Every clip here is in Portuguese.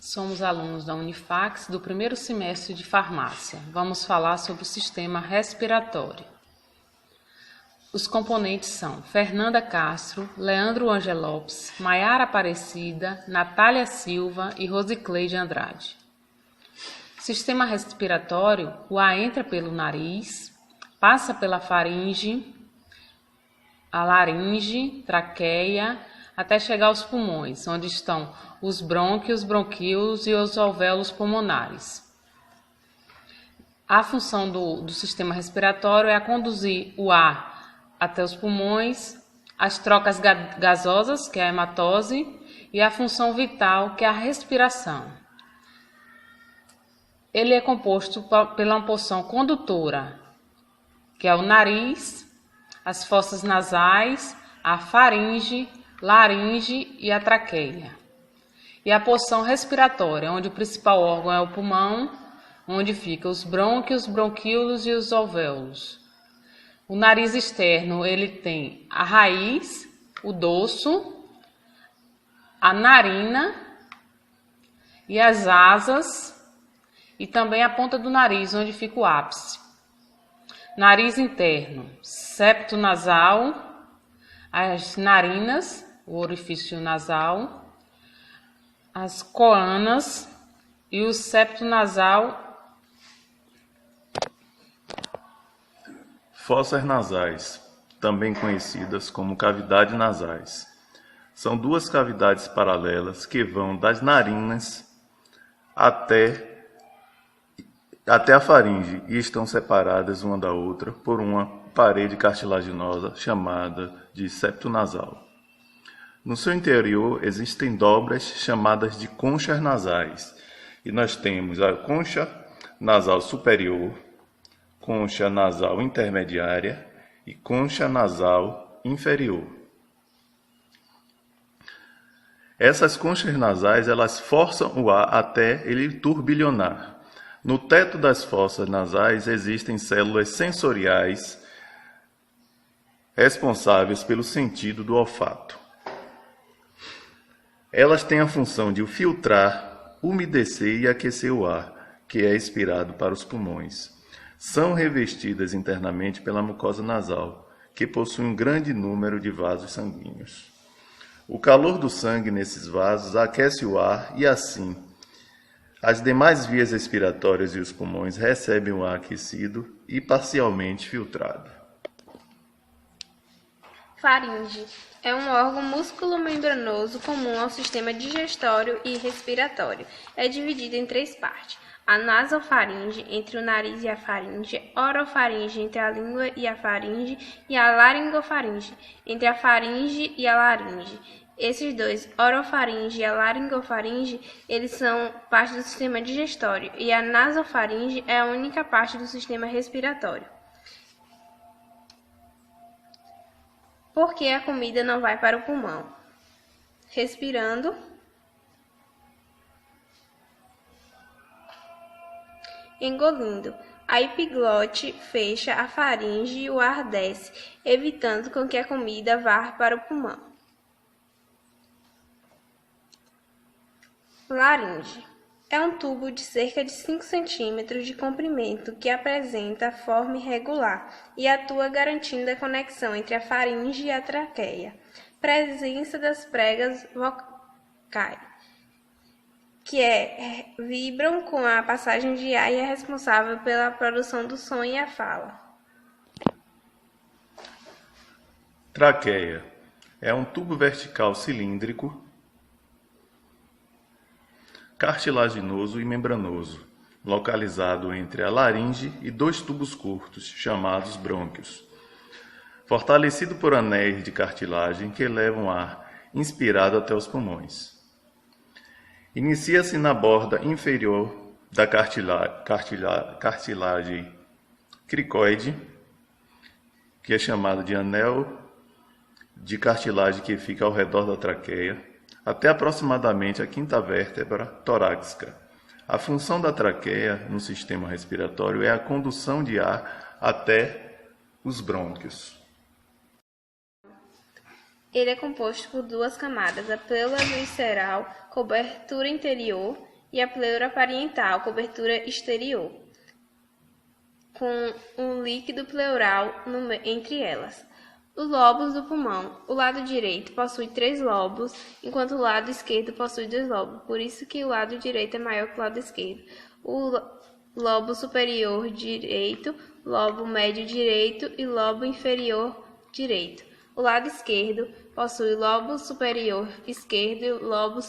Somos alunos da Unifax do primeiro semestre de farmácia. Vamos falar sobre o sistema respiratório. Os componentes são Fernanda Castro, Leandro Angelopes, Maiara Aparecida, Natália Silva e Rosicleide Andrade. Sistema respiratório, o ar entra pelo nariz, passa pela faringe, a laringe, traqueia, até chegar aos pulmões, onde estão os brônquios, bronquíolos e os alvéolos pulmonares. A função do sistema respiratório é conduzir o ar até os pulmões, as trocas gasosas, que é a hematose, e a função vital, que é a respiração. Ele é composto pela uma porção condutora, que é o nariz, as fossas nasais, a faringe, laringe e a traqueia. E a porção respiratória, onde o principal órgão é o pulmão, onde ficam os brônquios, bronquíolos e os alvéolos. O nariz externo, ele tem a raiz, o dorso, a narina e as asas, e também a ponta do nariz, onde fica o ápice. Nariz interno, septo nasal, as narinas, o orifício nasal, as coanas e o septo nasal. Fossas nasais, também conhecidas como cavidades nasais, são duas cavidades paralelas que vão das narinas até a faringe e estão separadas uma da outra por uma parede cartilaginosa chamada de septo nasal. No seu interior existem dobras chamadas de conchas nasais, e nós temos a concha nasal superior, concha nasal intermediária e concha nasal inferior. Essas conchas nasais, elas forçam o ar até ele turbilhonar. No teto das fossas nasais existem células sensoriais responsáveis pelo sentido do olfato. Elas têm a função de filtrar, umedecer e aquecer o ar, que é expirado para os pulmões. São revestidas internamente pela mucosa nasal, que possui um grande número de vasos sanguíneos. O calor do sangue nesses vasos aquece o ar e, assim, as demais vias respiratórias e os pulmões recebem o ar aquecido e parcialmente filtrado. Faringe é um órgão músculo-membranoso comum ao sistema digestório e respiratório. É dividido em três partes: a nasofaringe, entre o nariz e a faringe, orofaringe, entre a língua e a faringe, e a laringofaringe, entre a faringe e a laringe. Esses dois, orofaringe e a laringofaringe, eles são parte do sistema digestório, e a nasofaringe é a única parte do sistema respiratório. Por que a comida não vai para o pulmão? Respirando, engolindo. A epiglote fecha a faringe e o ar desce, evitando com que a comida vá para o pulmão. Laringe é um tubo de cerca de 5 centímetros de comprimento que apresenta forma irregular e atua garantindo a conexão entre a faringe e a traqueia. Presença das pregas vocais, que vibram com a passagem de ar e é responsável pela produção do som e a fala. Traqueia é um tubo vertical cilíndrico, cartilaginoso e membranoso, localizado entre a laringe e dois tubos curtos, chamados brônquios, fortalecido por anéis de cartilagem que levam ar inspirado até os pulmões. Inicia-se na borda inferior da cartilagem cricoide, que é chamada de anel de cartilagem que fica ao redor da traqueia, até aproximadamente a quinta vértebra torácica. A função da traqueia no sistema respiratório é a condução de ar até os brônquios. Ele é composto por duas camadas: a pleura visceral, cobertura interior, e a pleura parietal, cobertura exterior, com um líquido pleural entre elas. Os lobos do pulmão. O lado direito possui 3 lobos, enquanto o lado esquerdo possui 2 lobos. Por isso que o lado direito é maior que o lado esquerdo. O lobo superior direito, lobo médio direito e lobo inferior direito. O lado esquerdo possui lobo superior esquerdo e lobo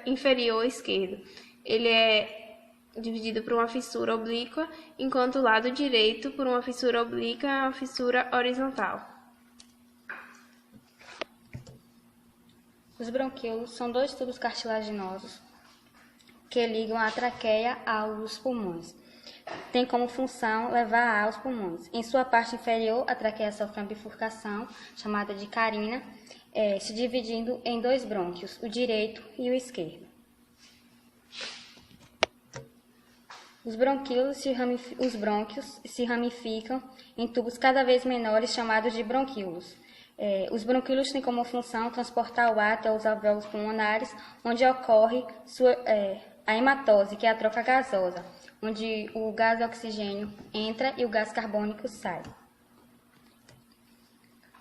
inferior esquerdo. Ele é dividido por uma fissura oblíqua, enquanto o lado direito por uma fissura oblíqua e uma fissura horizontal. Os bronquíolos são 2 tubos cartilaginosos que ligam a traqueia aos pulmões. Tem como função levar ar aos pulmões. Em sua parte inferior, a traqueia sofre uma bifurcação, chamada de carina, se dividindo em 2 brônquios, o direito e o esquerdo. Os brônquios se ramificam em tubos cada vez menores, chamados de bronquíolos. Os bronquíolos têm como função transportar o ar até os alvéolos pulmonares, onde ocorre a hematose, que é a troca gasosa, onde o gás de oxigênio entra e o gás carbônico sai.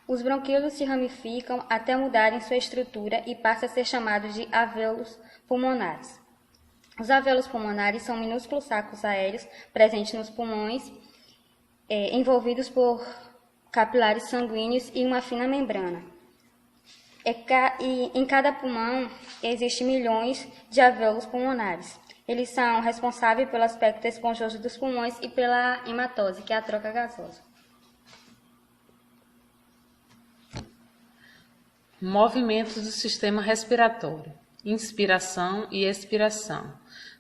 Os bronquíolos se ramificam até mudarem sua estrutura e passam a ser chamados de alvéolos pulmonares. Os alvéolos pulmonares são minúsculos sacos aéreos presentes nos pulmões, envolvidos por capilares sanguíneos e uma fina membrana. E em cada pulmão existem milhões de alvéolos pulmonares. Eles são responsáveis pelo aspecto esponjoso dos pulmões e pela hematose, que é a troca gasosa. Movimentos do sistema respiratório. Inspiração e expiração.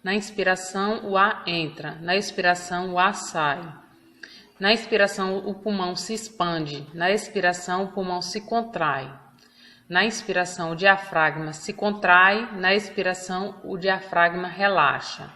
Na inspiração, o ar entra. Na expiração, o ar sai. Na inspiração, o pulmão se expande. Na expiração, o pulmão se contrai. Na inspiração, o diafragma se contrai. Na expiração, o diafragma relaxa.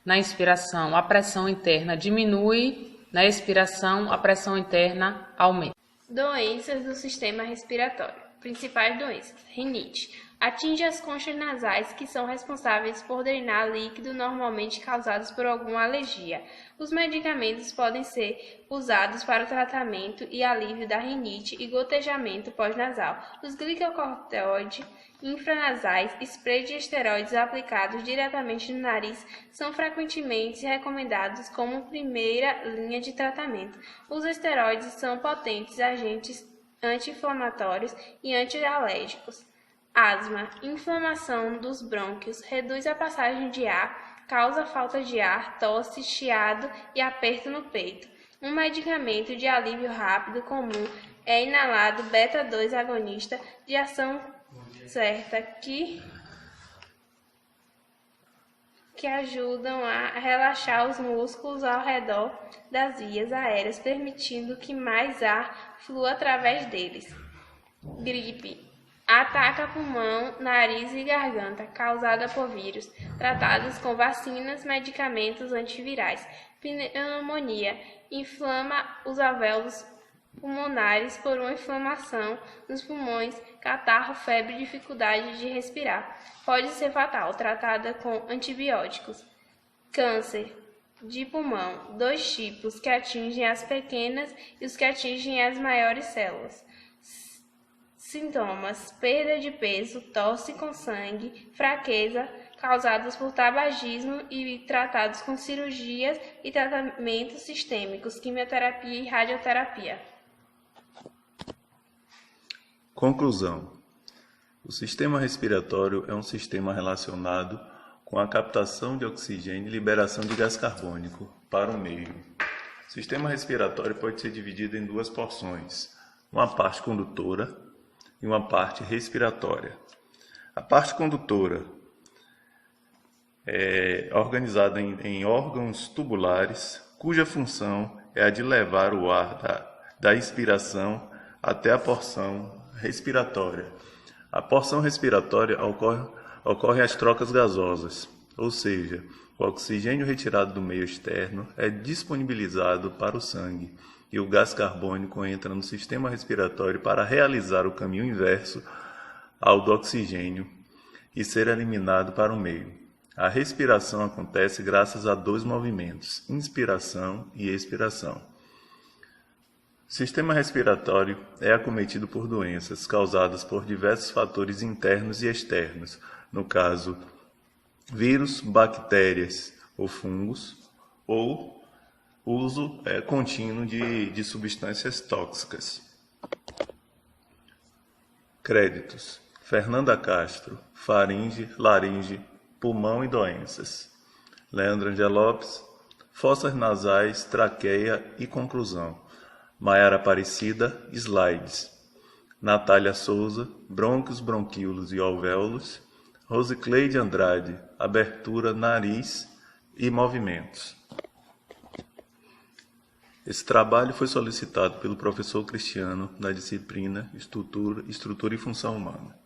Na inspiração, a pressão interna diminui. Na expiração, a pressão interna aumenta. Doenças do sistema respiratório. Principais doenças. Rinite. Atinge as conchas nasais, que são responsáveis por drenar líquido normalmente causados por alguma alergia. Os medicamentos podem ser usados para o tratamento e alívio da rinite e gotejamento pós-nasal. Os glicocorticoides infranasais, spray de esteroides aplicados diretamente no nariz, são frequentemente recomendados como primeira linha de tratamento. Os esteroides são potentes agentes anti-inflamatórios e antialérgicos. Asma, inflamação dos brônquios, reduz a passagem de ar, causa falta de ar, tosse, chiado e aperto no peito. Um medicamento de alívio rápido comum é inalado beta-2 agonista de ação certa que ajudam a relaxar os músculos ao redor das vias aéreas, permitindo que mais ar flua através deles. Gripe. Ataca pulmão, nariz e garganta, causada por vírus, tratados com vacinas, medicamentos antivirais. Pneumonia. Inflama os alvéolos pulmonares por uma inflamação nos pulmões, catarro, febre e dificuldade de respirar. Pode ser fatal, tratada com antibióticos. Câncer de pulmão. 2 tipos, que atingem as pequenas e os que atingem as maiores células. Sintomas: perda de peso, tosse com sangue, fraqueza, causados por tabagismo e tratados com cirurgias e tratamentos sistêmicos, quimioterapia e radioterapia. Conclusão. O sistema respiratório é um sistema relacionado com a captação de oxigênio e liberação de gás carbônico para o meio. O sistema respiratório pode ser dividido em 2 porções, uma parte condutora e uma parte respiratória. A parte condutora é organizada em órgãos tubulares, cuja função é a de levar o ar da inspiração até a porção respiratória. A porção respiratória ocorre as trocas gasosas, ou seja, o oxigênio retirado do meio externo é disponibilizado para o sangue e o gás carbônico entra no sistema respiratório para realizar o caminho inverso ao do oxigênio e ser eliminado para o meio. A respiração acontece graças a dois movimentos, inspiração e expiração. O sistema respiratório é acometido por doenças causadas por diversos fatores internos e externos, no caso, vírus, bactérias ou fungos, ou uso contínuo de substâncias tóxicas. Créditos: Fernanda Castro, Faringe, Laringe, Pulmão e Doenças. Leandro Angelopes, Fossas nasais, Traqueia e Conclusão. Maiara Aparecida, Slides. Natália Souza, Brônquios, Bronquíolos e Alvéolos. Rosicleide Andrade, Abertura, Nariz e Movimentos. Esse trabalho foi solicitado pelo professor Cristiano na disciplina Estrutura e Função Humana.